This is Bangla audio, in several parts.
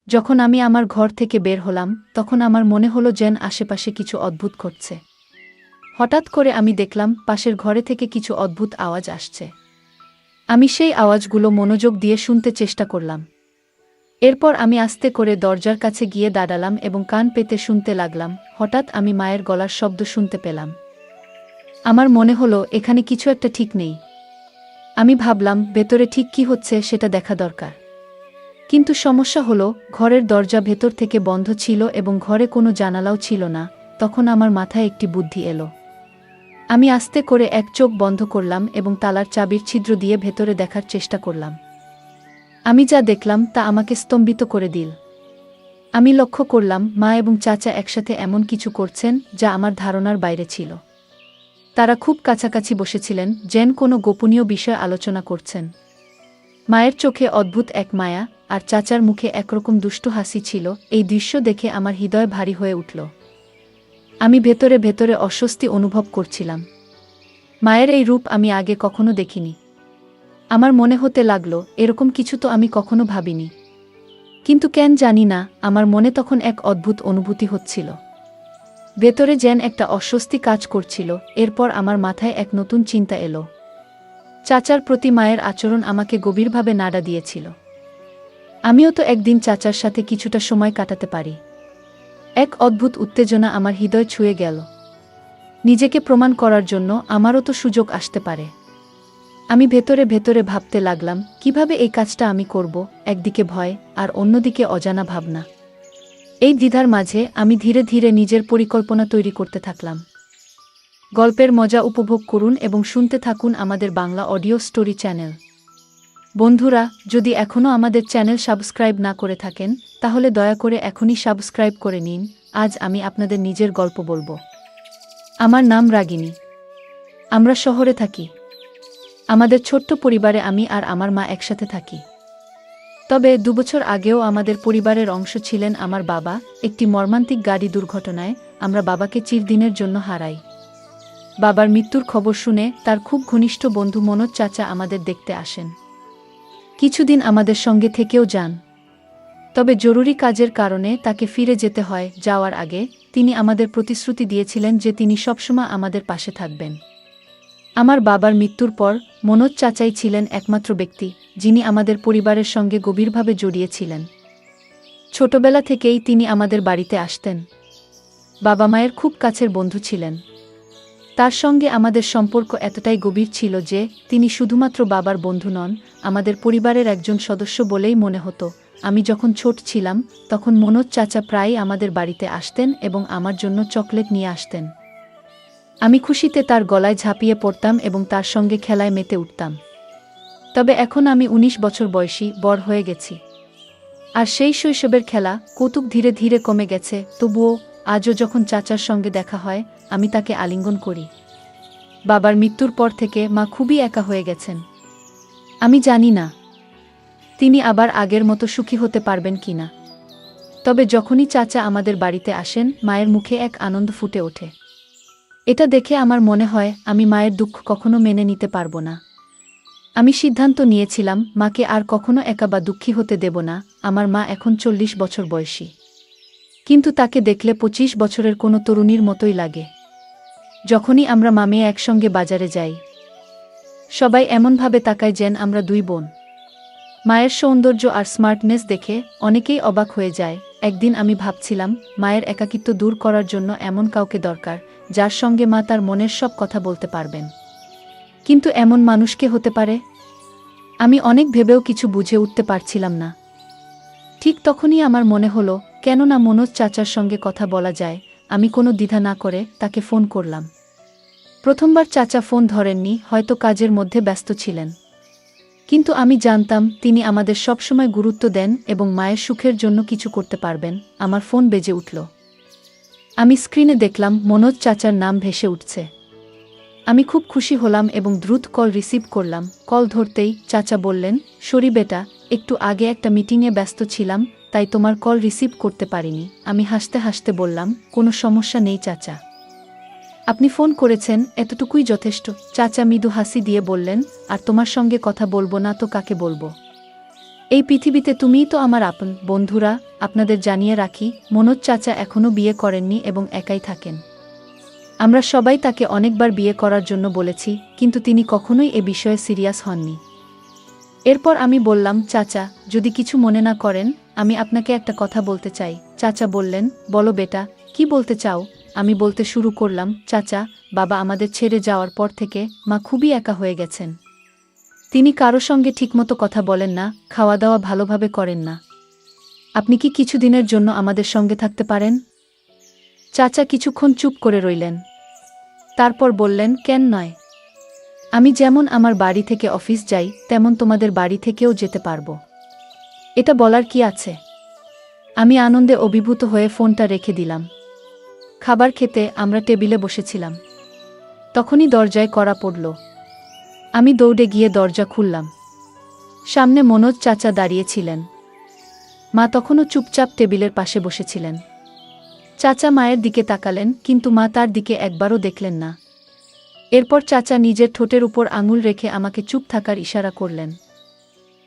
যখন আমি আমার ঘর থেকে বের হলাম তখন আমার মনে হলো যেন আশেপাশে কিছু অদ্ভুত ঘটছে। হঠাৎ করে আমি দেখলাম পাশের ঘরে থেকে কিছু অদ্ভুত আওয়াজ আসছে। আমি সেই আওয়াজগুলো মনোযোগ দিয়ে শুনতে চেষ্টা করলাম। এরপর আমি আস্তে করে দরজার কাছে গিয়ে দাঁড়ালাম এবং কান পেতে শুনতে লাগলাম। হঠাৎ আমি মায়ের গলার শব্দ শুনতে পেলাম। আমার মনে হলো এখানে কিছু একটা ঠিক নেই। আমি ভাবলাম ভেতরে ঠিক কি হচ্ছে সেটা দেখা দরকার। কিন্তু সমস্যা হলো ঘরের দরজা ভেতর থেকে বন্ধ ছিল এবং ঘরে কোনো জানালাও ছিল না। তখন আমার মাথায় একটি বুদ্ধি এলো। আমি আস্তে করে এক চোখ বন্ধ করলাম এবং তালার চাবির ছিদ্র দিয়ে ভেতরে দেখার চেষ্টা করলাম। আমি যা দেখলাম তা আমাকে স্তম্ভিত করে দিল। আমি লক্ষ্য করলাম মা এবং চাচা একসাথে এমন কিছু করছেন যা আমার ধারণার বাইরে ছিল। তারা খুব কাছাকাছি বসেছিলেন, যেন কোনো গোপনীয় বিষয় আলোচনা করছেন। মায়ের চোখে অদ্ভুত এক মায়া আর চাচার মুখে একরকম দুষ্টু হাসি ছিল। এই দৃশ্য দেখে আমার হৃদয় ভারী হয়ে উঠল। আমি ভেতরে ভেতরে অস্বস্তি অনুভব করছিলাম। মায়ের এই রূপ আমি আগে কখনো দেখিনি। আমার মনে হতে লাগলো এরকম কিছু তো আমি কখনো ভাবিনি। কিন্তু কেন জানি না, আমার মনে তখন এক অদ্ভুত অনুভূতি হচ্ছিল। ভেতরে যেন একটা অস্বস্তি কাজ করছিল। এরপর আমার মাথায় এক নতুন চিন্তা এলো। চাচার প্রতি মায়ের আচরণ আমাকে গভীরভাবে নাড়া দিয়েছিল। আমিও তো একদিন চাচার সাথে কিছুটা সময় কাটাতে পারি। এক অদ্ভুত উত্তেজনা আমার হৃদয় ছুঁয়ে গেল। নিজেকে প্রমাণ করার জন্য আমারও তো সুযোগ আসতে পারে। আমি ভেতরে ভেতরে ভাবতে লাগলাম কিভাবে এই কাজটা আমি করব, একদিকে ভয় আর অন্যদিকে অজানা ভাবনা। এই দ্বিধার মাঝে আমি ধীরে ধীরে নিজের পরিকল্পনা তৈরি করতে থাকলাম। গল্পের মজা উপভোগ করুন এবং শুনতে থাকুন আমাদের বাংলা অডিও স্টোরি চ্যানেল। বন্ধুরা, যদি এখনও আমাদের চ্যানেল সাবস্ক্রাইব না করে থাকেন তাহলে দয়া করে এখনই সাবস্ক্রাইব করে নিন। আজ আমি আপনাদের নিজের গল্প বলবো। আমার নাম রাগিনী। আমরা শহরে থাকি। আমাদের ছোট্ট পরিবারে আমি আর আমার মা একসাথে থাকি। তবে 2 বছর আগেও আমাদের পরিবারের অংশ ছিলেন আমার বাবা। একটি মর্মান্তিক গাড়ি দুর্ঘটনায় আমরা বাবাকে চিরদিনের জন্য হারাই। বাবার মৃত্যুর খবর শুনে তার খুব ঘনিষ্ঠ বন্ধু মনোজ চাচা আমাদের দেখতে আসেন। কিছুদিন আমাদের সঙ্গে থেকেও যান। তবে জরুরি কাজের কারণে তাকে ফিরে যেতে হয়। যাওয়ার আগে তিনি আমাদের প্রতিশ্রুতি দিয়েছিলেন যে তিনি সবসময় আমাদের পাশে থাকবেন। আমার বাবার মৃত্যুর পর মনোজ চাচাই ছিলেন একমাত্র ব্যক্তি যিনি আমাদের পরিবারের সঙ্গে গভীরভাবে জড়িয়েছিলেন। ছোটবেলা থেকেই তিনি আমাদের বাড়িতে আসতেন। বাবা মায়ের খুব কাছের বন্ধু ছিলেন। তার সঙ্গে আমাদের সম্পর্ক এতটাই গভীর ছিল যে তিনি শুধুমাত্র বাবার বন্ধু নন, আমাদের পরিবারের একজন সদস্য বলেই মনে হতো। আমি যখন ছোট ছিলাম তখন মনোজ চাচা প্রায়ই আমাদের বাড়িতে আসতেন এবং আমার জন্য চকলেট নিয়ে আসতেন। আমি খুশিতে তার গলায় ঝাঁপিয়ে পড়তাম এবং তার সঙ্গে খেলায় মেতে উঠতাম। তবে এখন আমি 19 বছর বয়সী, বড় হয়ে গেছি। আর সেই শৈশবের খেলা কৌতুক ধীরে ধীরে কমে গেছে। তবুও আজও যখন চাচার সঙ্গে দেখা হয় আমি তাকে আলিঙ্গন করি। বাবার মৃত্যুর পর থেকে মা খুবই একা হয়ে গেছেন। আমি জানি না তিনি আবার আগের মতো সুখী হতে পারবেন কিনা। তবে যখনই চাচা আমাদের বাড়িতে আসেন মায়ের মুখে এক আনন্দ ফুটে ওঠে। এটা দেখে আমার মনে হয় আমি মায়ের দুঃখ কখনো মেনে নিতে পারবো না। আমি সিদ্ধান্ত নিয়েছিলাম মাকে আর কখনো একা বা দুঃখী হতে দেব না। আমার মা এখন 40 বছর বয়সী, কিন্তু তাকে দেখলে 25 বছরের কোনো তরুণীর মতোই লাগে। যখনই আমরা মা মেয়ে একসঙ্গে বাজারে যাই সবাই এমনভাবে তাকায় যেন আমরা 2 বোন। মায়ের সৌন্দর্য আর স্মার্টনেস দেখে অনেকেই অবাক হয়ে যায়। একদিন আমি ভাবছিলাম মায়ের একাকিত্ব দূর করার জন্য এমন কাউকে দরকার যার সঙ্গে মা তার মনের সব কথা বলতে পারবেন। কিন্তু এমন মানুষ কে হতে পারে? আমি অনেক ভেবেও কিছু বুঝে উঠতে পারছিলাম না। ঠিক তখনই আমার মনে হলো কেন না মনোজ চাচার সঙ্গে কথা বলা যায়। আমি কোনো দ্বিধা না করে তাকে ফোন করলাম। প্রথমবার চাচা ফোন ধরেননি, হয়তো কাজের মধ্যে ব্যস্ত ছিলেন। কিন্তু আমি জানতাম তিনি আমাদের সবসময় গুরুত্ব দেন এবং মায়ের সুখের জন্য কিছু করতে পারবেন। আমার ফোন বেজে উঠল। আমি স্ক্রিনে দেখলাম মনোজ চাচার নাম ভেসে উঠছে। আমি খুব খুশি হলাম এবং দ্রুত কল রিসিভ করলাম। কল ধরতেই চাচা বললেন, সরি বেটা, একটু আগে একটা মিটিংয়ে ব্যস্ত ছিলাম তাই তোমার কল রিসিভ করতে পারিনি। আমি হাসতে হাসতে বললাম, কোনো সমস্যা নেই চাচা, আপনি ফোন করেছেন এতটুকুই যথেষ্ট। চাচা মৃদু হাসি দিয়ে বললেন, আর তোমার সঙ্গে কথা বলবো না তো কাকে বলবো? এই পৃথিবীতে তুমিই তো আমার আপন। বন্ধুরা, আপনাদের জানিয়ে রাখি, মনোজ চাচা এখনও বিয়ে করেননি এবং একাই থাকেন। আমরা সবাই তাকে অনেকবার বিয়ে করার জন্য বলেছি, কিন্তু তিনি কখনোই এ বিষয়ে সিরিয়াস হননি। এরপর আমি বললাম, চাচা, যদি কিছু মনে না করেন, আমি আপনাকে একটা কথা বলতে চাই। চাচা বললেন, বলো বেটা, কি বলতে চাও? আমি বলতে শুরু করলাম, চাচা, বাবা আমাদের ছেড়ে যাওয়ার পর থেকে মা খুবই একা হয়ে গেছেন। তিনি কারো সঙ্গে ঠিকমতো কথা বলেন না, খাওয়া দাওয়া ভালোভাবে করেন না। আপনি কি কিছুদিনের জন্য আমাদের সঙ্গে থাকতে পারেন? চাচা কিছুক্ষণ চুপ করে রইলেন। তারপর বললেন, কেন নয়? আমি যেমন আমার বাড়ি থেকে অফিস যাই, তেমন তোমাদের বাড়ি থেকেও যেতে পারবো। এটা বলার কি আছে? আমি আনন্দে অভিভূত হয়ে ফোনটা রেখে দিলাম। খাবার খেতে আমরা টেবিলে বসেছিলাম। তখনই দরজায় কড়া পড়ল। আমি দৌড়ে গিয়ে দরজা খুললাম। সামনে মনোজ চাচা দাঁড়িয়েছিলেন। মা তখনও চুপচাপ টেবিলের পাশে বসেছিলেন। চাচা মায়ের দিকে তাকালেন, কিন্তু মা তার দিকে একবারও দেখলেন না। এরপর চাচা নিজের ঠোঁটের উপর আঙুল রেখে আমাকে চুপ থাকার ইশারা করলেন।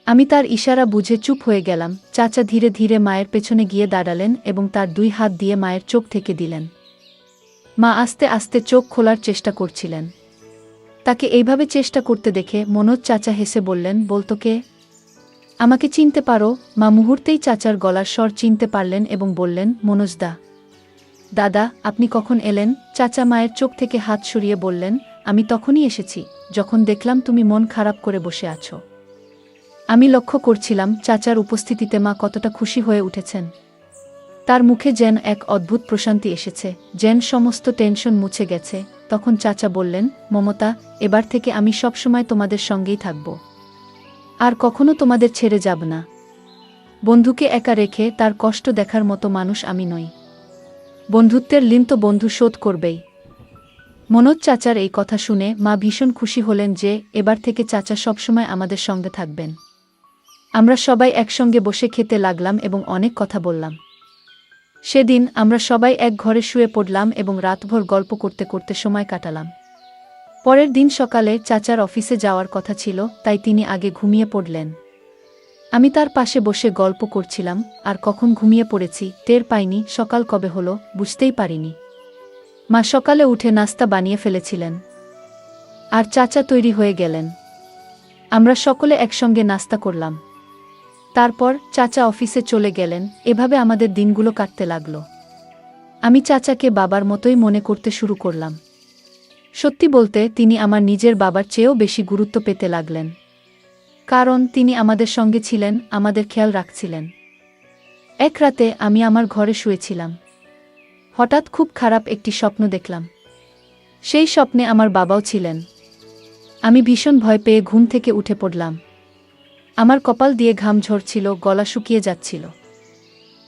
আমি তার ইশারা বুঝে চুপ হয়ে গেলাম। চাচা ধীরে ধীরে মায়ের পেছনে গিয়ে দাঁড়ালেন এবং তার 2 হাত দিয়ে মায়ের চোখ থেকে দিলেন। মা আস্তে আস্তে চোখ খোলার চেষ্টা করছিলেন। তাকে এইভাবে চেষ্টা করতে দেখে মনোজ চাচা হেসে বললেন, বলতো কে? আমাকে চিনতে পারো? মা মুহূর্তেই চাচার গলার স্বর চিনতে পারলেন এবং বললেন, মনোজদা। দাদা, আপনি কখন এলেন? চাচা মায়ের চোখ থেকে হাত সরিয়ে বললেন, আমি তখনই এসেছি, যখন দেখলাম তুমি মন খারাপ করে বসে আছো। আমি লক্ষ্য করছিলাম চাচার উপস্থিতিতে মা কতটা খুশি হয়ে উঠেছেন। তার মুখে যেন এক অদ্ভুত প্রশান্তি এসেছে, যেন সমস্ত টেনশন মুছে গেছে। তখন চাচা বললেন, মমতা, এবার থেকে আমি সবসময় তোমাদের সঙ্গেই থাকব। আর কখনো তোমাদের ছেড়ে যাব না। বন্ধুকে একা রেখে তার কষ্ট দেখার মতো মানুষ আমি নই। বন্ধুত্বের ঋণ তো বন্ধু শোধ করবেই। মনোজ চাচার এই কথা শুনে মা ভীষণ খুশি হলেন যে এবার থেকে চাচা সবসময় আমাদের সঙ্গে থাকবেন। আমরা সবাই একসঙ্গে বসে খেতে লাগলাম এবং অনেক কথা বললাম। সেদিন আমরা সবাই এক ঘরে শুয়ে পড়লাম এবং রাতভর গল্প করতে করতে সময় কাটালাম। পরের দিন সকালে চাচার অফিসে যাওয়ার কথা ছিল, তাই তিনি আগে ঘুমিয়ে পড়লেন। আমি তার পাশে বসে গল্প করছিলাম, আর কখন ঘুমিয়ে পড়েছি টের পাইনি। সকাল কবে হলো বুঝতেই পারিনি। মা সকালে উঠে নাস্তা বানিয়ে ফেলেছিলেন, আর চাচা তৈরি হয়ে গেলেন। আমরা সকলে একসঙ্গে নাস্তা করলাম। তারপর চাচা অফিসে চলে গেলেন। এভাবে আমাদের দিনগুলো কাটতে লাগল। আমি চাচাকে বাবার মতোই মনে করতে শুরু করলাম। সত্যি বলতে তিনি আমার নিজের বাবার চেয়েও বেশি গুরুত্ব পেতে লাগলেন। কারণ তিনি আমাদের সঙ্গে ছিলেন, আমাদের খেয়াল রাখছিলেন। এক রাতে আমি আমার ঘরে শুয়েছিলাম। হঠাৎ খুব খারাপ একটি স্বপ্ন দেখলাম। সেই স্বপ্নে আমার বাবাও ছিলেন। আমি ভীষণ ভয় পেয়ে ঘুম থেকে উঠে পড়লাম। আমার কপাল দিয়ে ঘাম ঝরছিল, গলা শুকিয়ে যাচ্ছিল।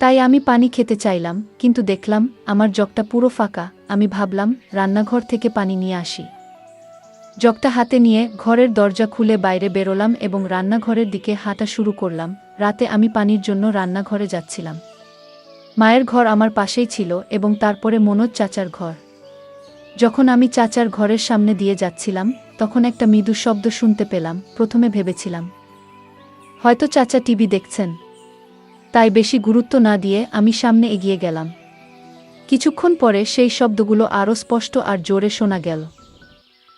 তাই আমি পানি খেতে চাইলাম, কিন্তু দেখলাম আমার জগটা পুরো ফাঁকা। আমি ভাবলাম রান্নাঘর থেকে পানি নিয়ে আসি। জগটা হাতে নিয়ে ঘরের দরজা খুলে বাইরে বেরোলাম এবং রান্নাঘরের দিকে হাঁটা শুরু করলাম। রাতে আমি পানির জন্য রান্নাঘরে যাচ্ছিলাম। মায়ের ঘর আমার পাশেই ছিল এবং তারপরে মনোজ চাচার ঘর। যখন আমি চাচার ঘরের সামনে দিয়ে যাচ্ছিলাম, তখন একটা মৃদু শব্দ শুনতে পেলাম। প্রথমে ভেবেছিলাম হয়তো চাচা টিভি দেখছেন, তাই বেশি গুরুত্ব না দিয়ে আমি সামনে এগিয়ে গেলাম। কিছুক্ষণ পরে সেই শব্দগুলো আরও স্পষ্ট আর জোরে শোনা গেল।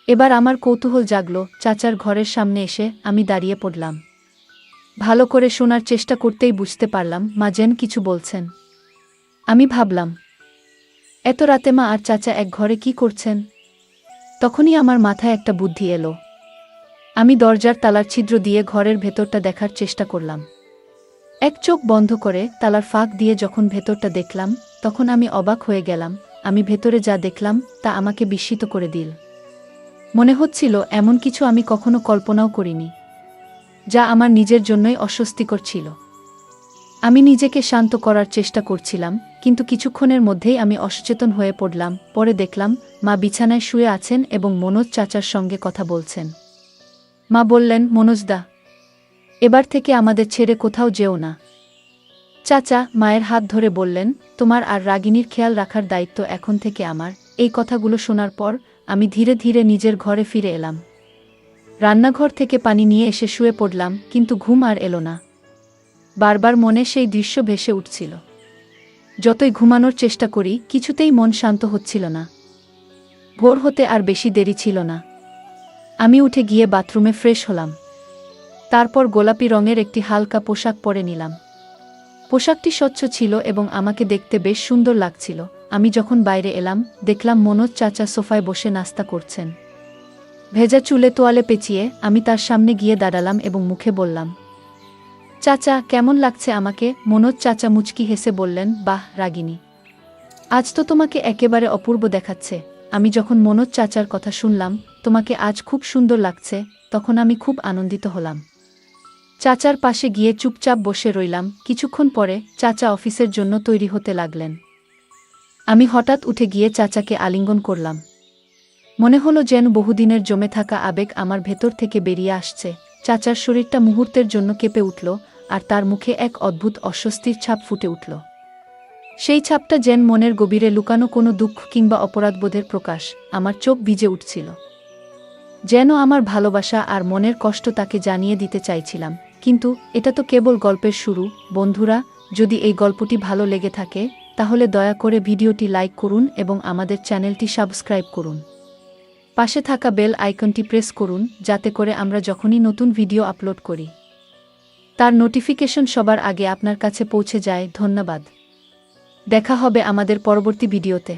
এবার আমার কৌতূহল জাগল। চাচার ঘরের সামনে এসে আমি দাঁড়িয়ে পড়লাম। ভালো করে শোনার চেষ্টা করতেই বুঝতে পারলাম মা যেন কিছু বলছেন। আমি ভাবলাম, এত রাতে মা আর চাচা এক ঘরে কি করছেন? তখনই আমার মাথায় একটা বুদ্ধি এলো। আমি দরজার তালার ছিদ্র দিয়ে ঘরের ভেতরটা দেখার চেষ্টা করলাম। এক চোখ বন্ধ করে তালার ফাঁক দিয়ে যখন ভেতরটা দেখলাম, তখন আমি অবাক হয়ে গেলাম। আমি ভেতরে যা দেখলাম তা আমাকে বিস্মিত করে দিল। মনে হচ্ছিল এমন কিছু আমি কখনো কল্পনাও করিনি, যা আমার নিজের জন্যই অস্বস্তিকর ছিল। আমি নিজেকে শান্ত করার চেষ্টা করছিলাম, কিন্তু কিছুক্ষণের মধ্যেই আমি অসচেতন হয়ে পড়লাম। পরে দেখলাম মা বিছানায় শুয়ে আছেন এবং মনোজ চাচার সঙ্গে কথা বলছেন। মা বললেন, মনোজদা, এবার থেকে আমাদের ছেড়ে কোথাও যেও না। চাচা মায়ের হাত ধরে বললেন, তোমার আর রাগিনীর খেয়াল রাখার দায়িত্ব এখন থেকে আমার। এই কথাগুলো শোনার পর আমি ধীরে ধীরে নিজের ঘরে ফিরে এলাম। রান্নাঘর থেকে পানি নিয়ে এসে শুয়ে পড়লাম, কিন্তু ঘুম আর এলো না। বারবার মনে সেই দৃশ্য ভেসে উঠছিল। যতই ঘুমানোর চেষ্টা করি কিছুতেই মন শান্ত হচ্ছিল না। ভোর হতে আর বেশি দেরি ছিল না। আমি উঠে গিয়ে বাথরুমে ফ্রেশ হলাম। তারপর গোলাপি রঙের একটি হালকা পোশাক পরে নিলাম। পোশাকটি স্বচ্ছ ছিল এবং আমাকে দেখতে বেশ সুন্দর লাগছিল। আমি যখন বাইরে এলাম দেখলাম মনোজ চাচা সোফায় বসে নাস্তা করছেন। ভেজা চুলে তোয়ালে পেঁচিয়ে আমি তার সামনে গিয়ে দাঁড়ালাম এবং মুখে বললাম, চাচা কেমন লাগছে আমাকে? মনোজ চাচা মুচকি হেসে বললেন, বাহ রাগিনী, আজ তো তোমাকে একেবারে অপূর্ব দেখাচ্ছে। আমি যখন মনোজ চাচার কথা শুনলাম তোমাকে আজ খুব সুন্দর লাগছে, তখন আমি খুব আনন্দিত হলাম। চাচার পাশে গিয়ে চুপচাপ বসে রইলাম। কিছুক্ষণ পরে চাচা অফিসের জন্য তৈরি হতে লাগলেন। আমি হঠাৎ উঠে গিয়ে চাচাকে আলিঙ্গন করলাম। মনে হলো যেন বহুদিনের জমে থাকা আবেগ আমার ভেতর থেকে বেরিয়ে আসছে। চাচার শরীরটা মুহূর্তের জন্য কেঁপে উঠল, আর তার মুখে এক অদ্ভুত অস্বস্তির ছাপ ফুটে উঠল। সেই ছাপটা যেন মনের গভীরে লুকানো কোনো দুঃখ কিংবা অপরাধবোধের প্রকাশ। আমার চোখ ভিজে উঠছিল, যেন আমার ভালোবাসা আর মনের কষ্ট তাকে জানিয়ে দিতে চাইছিলাম। কিন্তু এটা তো কেবল গল্পের শুরু। বন্ধুরা, যদি এই গল্পটি ভালো লেগে থাকে তাহলে দয়া করে ভিডিওটি লাইক করুন এবং আমাদের চ্যানেলটি সাবস্ক্রাইব করুন। পাশে থাকা বেল আইকনটি প্রেস করুন যাতে করে আমরা যখনই নতুন ভিডিও আপলোড করি তার নোটিফিকেশন সবার আগে আপনার কাছে পৌঁছে যায়। ধন্যবাদ। দেখা হবে আমাদের পরবর্তী ভিডিওতে।